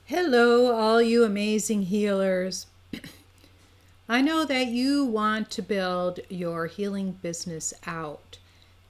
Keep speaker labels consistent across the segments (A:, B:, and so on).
A: Hello, all you amazing healers. I know that you want to build your healing business out.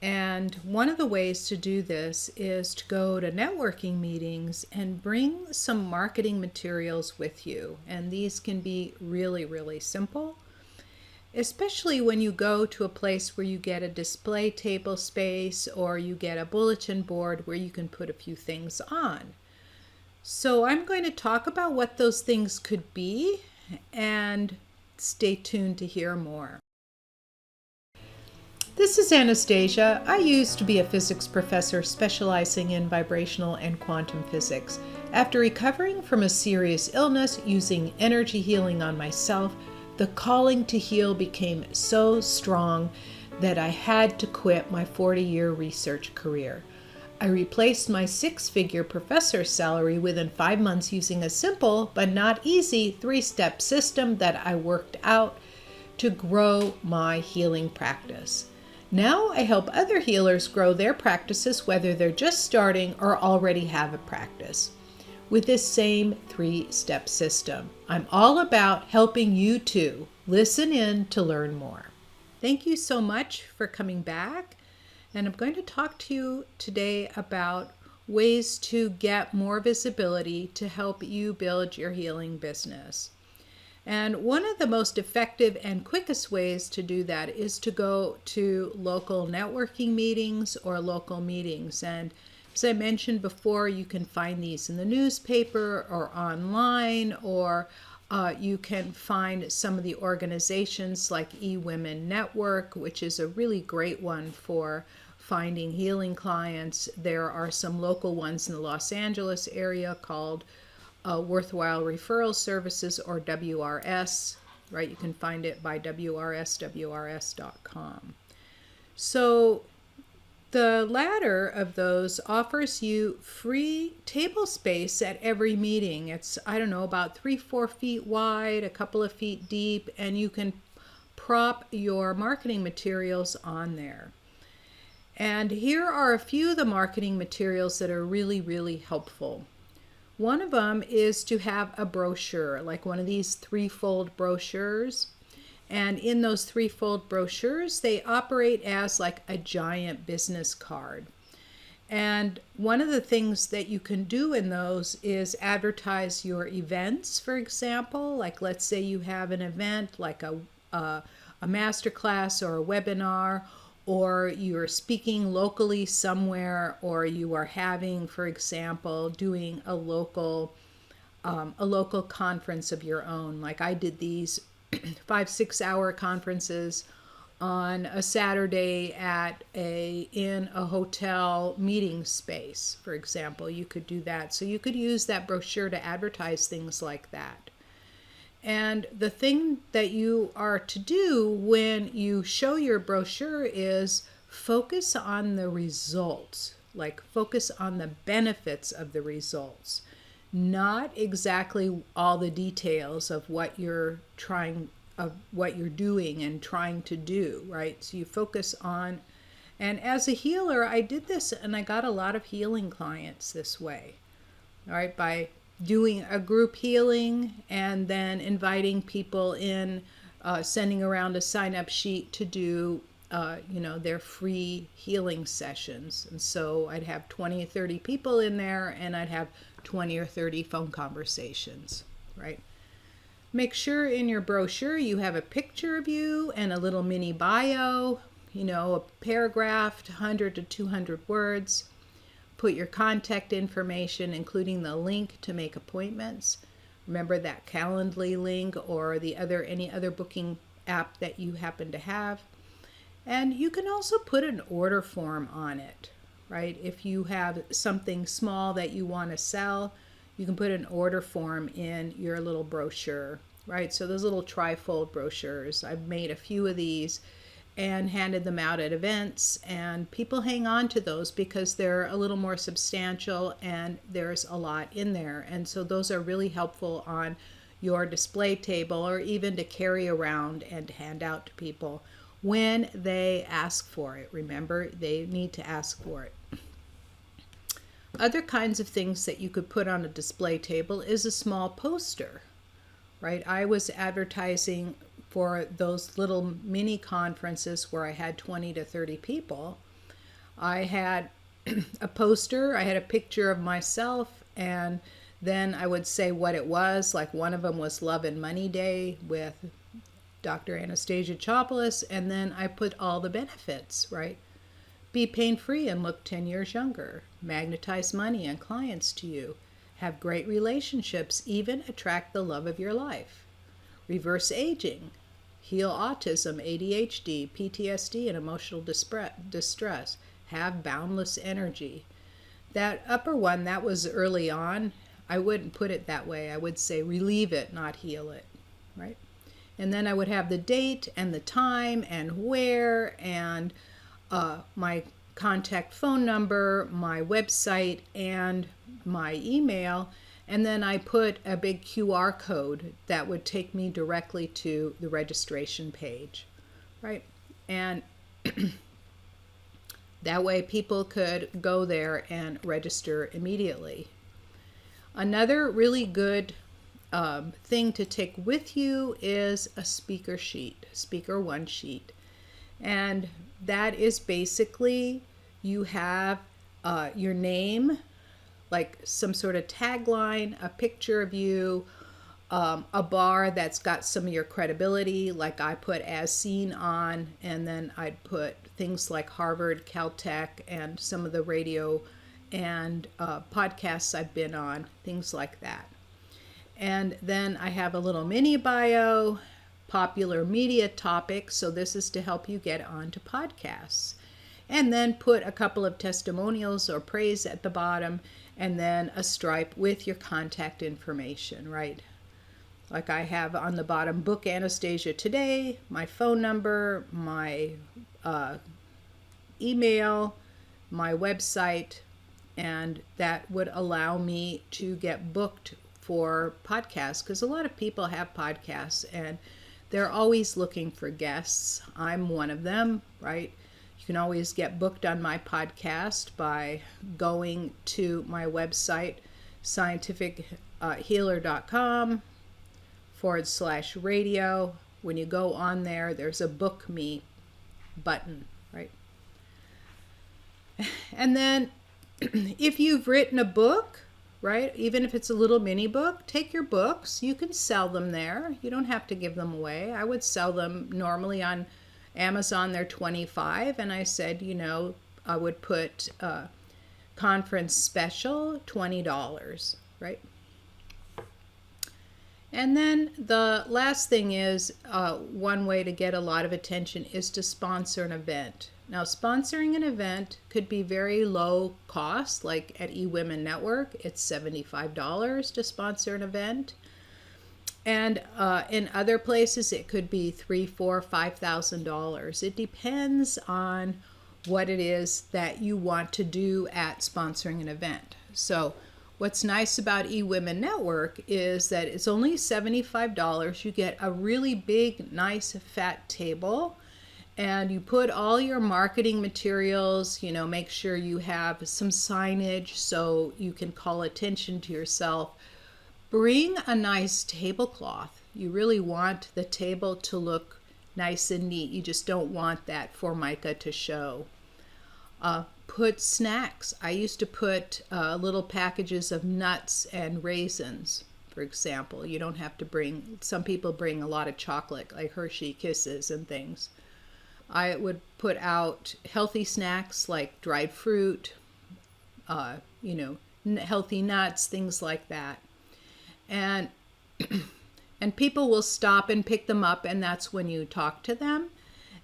A: And one of the ways to do this is to go to networking meetings and bring some marketing materials with you. And these can be really, really simple, especially when you go to a place where you get a display table space or you get a bulletin board where you can put a few things on. So I'm going to talk about what those things could be, and stay tuned to hear more. This is Anastasia. I used to be a physics professor specializing in vibrational and quantum physics. After recovering from a serious illness using energy healing on myself, the calling to heal became so strong that I had to quit my 40-year research career. I replaced my six-figure professor's salary within 5 months using a simple but not easy 3-step system that I worked out to grow my healing practice. Now I help other healers grow their practices, whether they're just starting or already have a practice, with this same 3-step system. I'm all about helping you too. Listen in to learn more. Thank you so much for coming back. And I'm going to talk to you today about ways to get more visibility to help you build your healing business. And one of the most effective and quickest ways to do that is to go to local networking meetings or local meetings. And as I mentioned before, you can find these in the newspaper or online, or you can find some of the organizations like eWomen Network, which is a really great one for finding healing clients. There are some local ones in the Los Angeles area called Worthwhile Referral Services, or WRS, right? You can find it by wrswrs.com. So the latter of those offers you free table space at every meeting. It's, about 3-4 feet wide, a couple of feet deep, and you can prop your marketing materials on there. And here are a few of the marketing materials that are really, really helpful. One of them is to have a brochure, like one of these 3-fold brochures. And in those 3-fold brochures, they operate as like a giant business card. And one of the things that you can do in those is advertise your events, for example. Like, let's say you have an event like a masterclass or a webinar, or you're speaking locally somewhere, or you are having, for example, doing a local conference of your own. Like I did these 5-6 hour conferences on a Saturday in a hotel meeting space, for example. You could do that. So you could use that brochure to advertise things like that. And the thing that you are to do when you show your brochure is focus on the results, like focus on the benefits of the results, not exactly all the details of what you're doing and trying to do, right? So you focus on, and as a healer, I did this and I got a lot of healing clients this way, all right, by doing a group healing and then inviting people in, sending around a sign-up sheet to do, their free healing sessions. And so I'd have 20 or 30 people in there, and I'd have 20 or 30 phone conversations, right? Make sure in your brochure you have a picture of you and a little mini bio, a paragraph, 100 to 200 words. Put your contact information, including the link to make appointments. Remember that Calendly link or any other booking app that you happen to have. And you can also put an order form on it, right? If you have something small that you want to sell, you can put an order form in your little brochure, right? So those little tri-fold brochures, I've made a few of these and handed them out at events, and people hang on to those because they're a little more substantial and there's a lot in there. And so those are really helpful on your display table, or even to carry around and hand out to people when they ask for it. Remember, they need to ask for it. Other kinds of things that you could put on a display table is a small poster, right? I was advertising for those little mini conferences where I had 20 to 30 people. I had a poster, I had a picture of myself, and then I would say what it was. Like one of them was Love and Money Day with Dr. Anastasia Chopelas, and then I put all the benefits, right? Be pain-free and look 10 years younger. Magnetize money and clients to you. Have great relationships, even attract the love of your life. Reverse aging. Heal autism, ADHD, PTSD, and emotional distress. Have boundless energy. That upper one, that was early on. I wouldn't put it that way. I would say relieve it, not heal it, right? And then I would have the date and the time and where and my contact phone number, my website, and my email. And then I put a big QR code that would take me directly to the registration page, right? And that way people could go there and register immediately. Another really good thing to take with you is a speaker sheet, speaker one sheet. And that is basically you have your name, like some sort of tagline, a picture of you, a bar that's got some of your credibility, like I put as seen on, and then I'd put things like Harvard, Caltech, and some of the radio and podcasts I've been on, things like that. And then I have a little mini bio, popular media topics, so this is to help you get onto podcasts. And then put a couple of testimonials or praise at the bottom, and then a stripe with your contact information, right? Like I have on the bottom, book Anastasia today, my phone number, my email, my website, and that would allow me to get booked for podcasts, because a lot of people have podcasts and they're always looking for guests. I'm one of them, right? You can always get booked on my podcast by going to my website, scientifichealer.com/radio. When you go on there, there's a book me button, right? And then if you've written a book, right, even if it's a little mini book, take your books. You can sell them there. You don't have to give them away. I would sell them normally on Amazon. They're $25, and I said, I would put conference special $20, right? And then the last thing is one way to get a lot of attention is to sponsor an event. Now, sponsoring an event could be very low cost, like at eWomen Network, it's $75 to sponsor an event. And in other places, it could be $3,000, $4,000, $5,000. It depends on what it is that you want to do at sponsoring an event. So what's nice about eWomen Network is that it's only $75. You get a really big, nice, fat table, and you put all your marketing materials, make sure you have some signage so you can call attention to yourself. Bring a nice tablecloth. You really want the table to look nice and neat. You just don't want that Formica to show. Put snacks. I used to put little packages of nuts and raisins, for example. You don't have to bring, some people bring a lot of chocolate, like Hershey Kisses and things. I would put out healthy snacks like dried fruit, healthy nuts, things like that. And people will stop and pick them up, and that's when you talk to them.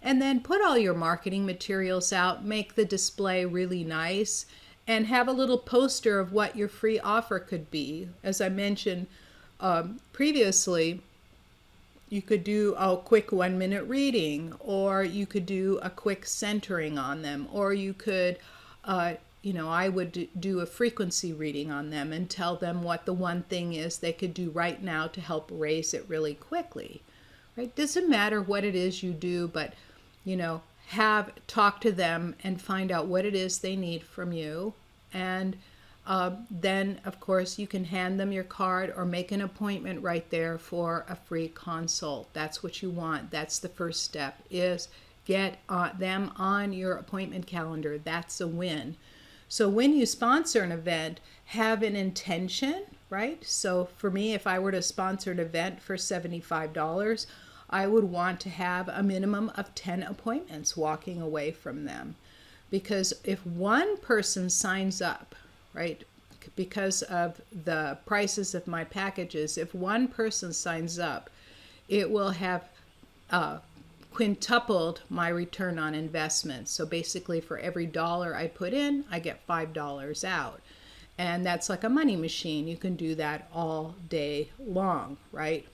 A: And then put all your marketing materials out, make the display really nice, and have a little poster of what your free offer could be. As I mentioned previously, you could do a quick 1-minute reading, or you could do a quick centering on them, or you could, I would do a frequency reading on them and tell them what the one thing is they could do right now to help raise it really quickly, right? Doesn't matter what it is you do, but, talk to them and find out what it is they need from you, and then of course you can hand them your card or make an appointment right there for a free consult. That's what you want. That's the first step, is get them on your appointment calendar. That's a win. So when you sponsor an event, have an intention, right? So for me, if I were to sponsor an event for $75, I would want to have a minimum of 10 appointments walking away from them. Because if one person signs up, right, because of the prices of my packages, if one person signs up, it will have quintupled my return on investment. So basically for every dollar I put in, I get $5 out. And that's like a money machine. You can do that all day long, right?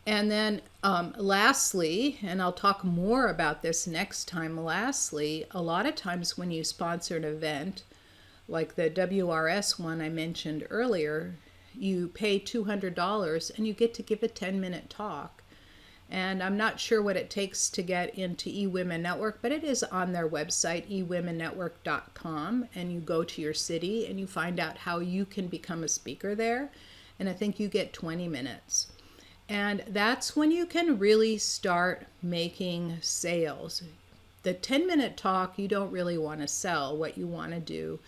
A: And then lastly, and I'll talk more about this next time, lastly, a lot of times when you sponsor an event, like the WRS one I mentioned earlier, you pay $200 and you get to give a 10-minute talk. And I'm not sure what it takes to get into eWomen Network, but it is on their website, ewomennetwork.com, and you go to your city and you find out how you can become a speaker there. And I think you get 20 minutes. And that's when you can really start making sales. The 10-minute talk, you don't really want to sell. What you want to do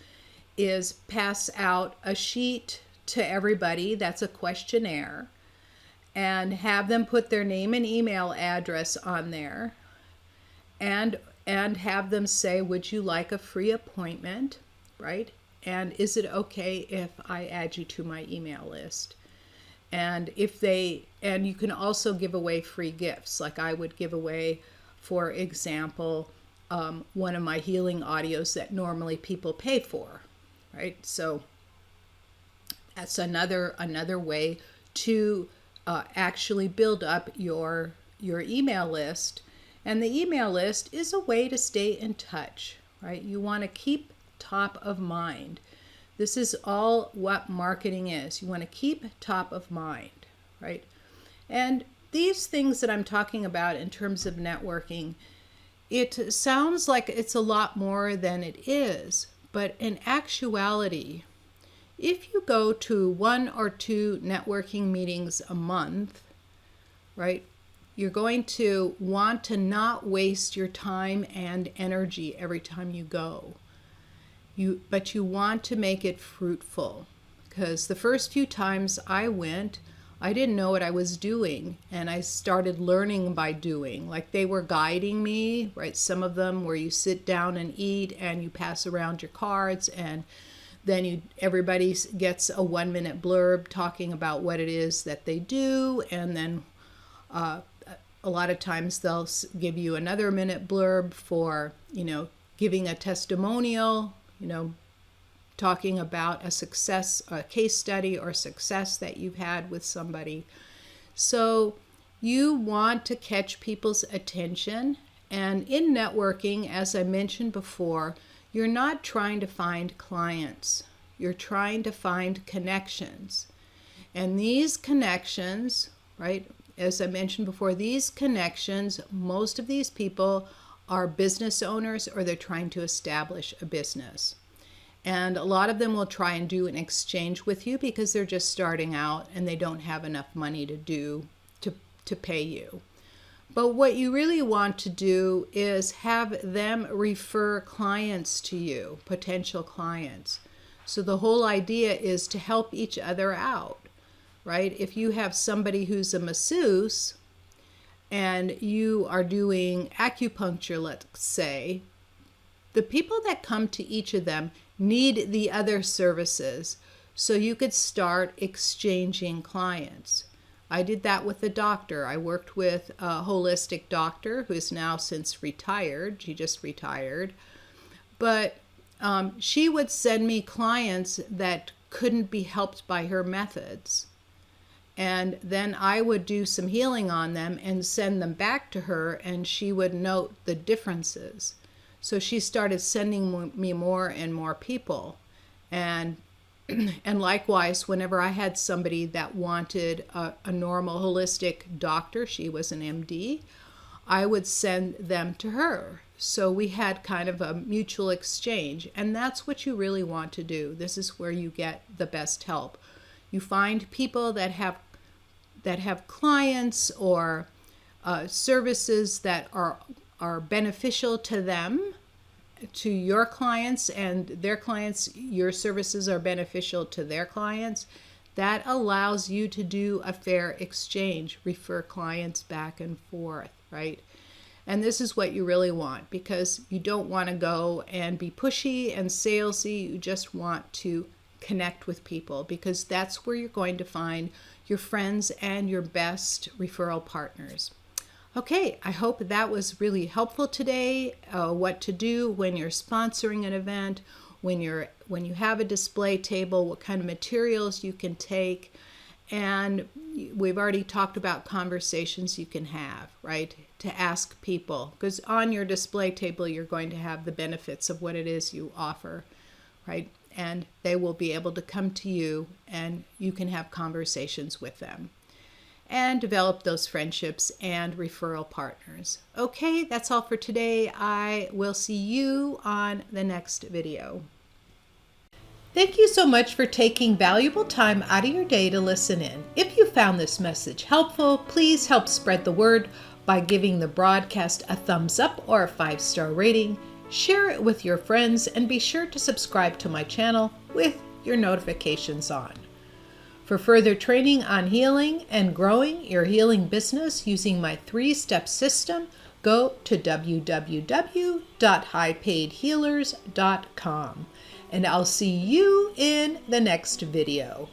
A: is pass out a sheet to everybody. That's a questionnaire. And have them put their name and email address on there. And have them say, would you like a free appointment, right? And is it okay if I add you to my email list? And and you can also give away free gifts. Like I would give away, for example, one of my healing audios that normally people pay for, right? So that's another way to actually build up your email list. And the email list is a way to stay in touch, right? You want to keep top of mind. This is all what marketing is. You want to keep top of mind, right? And these things that I'm talking about in terms of networking, it sounds like it's a lot more than it is. But in actuality, if you go to 1 or 2 networking meetings a month, right, you're going to want to not waste your time and energy every time you go. But you want to make it fruitful, because the first few times I went, I didn't know what I was doing, and I started learning by doing. Like they were guiding me, right? Some of them where you sit down and eat and you pass around your cards, and then everybody gets a 1-minute blurb talking about what it is that they do, and then a lot of times they'll give you another minute blurb for, giving a testimonial, talking about a case study or success that you've had with somebody. So you want to catch people's attention. And in networking, as I mentioned before, you're not trying to find clients. You're trying to find connections. And these connections, right, as I mentioned before, these connections, most of these people are business owners or they're trying to establish a business. And a lot of them will try and do an exchange with you because they're just starting out and they don't have enough money to pay you. But what you really want to do is have them refer clients to you, potential clients. So the whole idea is to help each other out, right? If you have somebody who's a masseuse and you are doing acupuncture, let's say, the people that come to each of them need the other services. So you could start exchanging clients. I did that with a doctor. I worked with a holistic doctor who's now since retired. She just retired. But she would send me clients that couldn't be helped by her methods. And then I would do some healing on them and send them back to her, and she would note the differences. So she started sending me more and more people. And likewise, whenever I had somebody that wanted a normal holistic doctor, she was an MD, I would send them to her. So we had kind of a mutual exchange, and that's what you really want to do. This is where you get the best help. You find people that have clients or services that are beneficial to them, to your clients, and their clients, your services are beneficial to their clients. That allows you to do a fair exchange, refer clients back and forth, right? And this is what you really want, because you don't want to go and be pushy and salesy. You just want to connect with people, because that's where you're going to find your friends and your best referral partners. Okay, I hope that was really helpful today. What to do when you're sponsoring an event, when you have a display table, what kind of materials you can take. And we've already talked about conversations you can have, right? To ask people, because on your display table, you're going to have the benefits of what it is you offer, right? And they will be able to come to you, and you can have conversations with them and develop those friendships and referral partners. Okay, that's all for today. I will see you on the next video. Thank you so much for taking valuable time out of your day to listen in. If you found this message helpful, please help spread the word by giving the broadcast a thumbs up or a 5-star rating. Share it with your friends, and be sure to subscribe to my channel with your notifications on. For further training on healing and growing your healing business using my 3-step system, go to www.highpaidhealers.com. And I'll see you in the next video.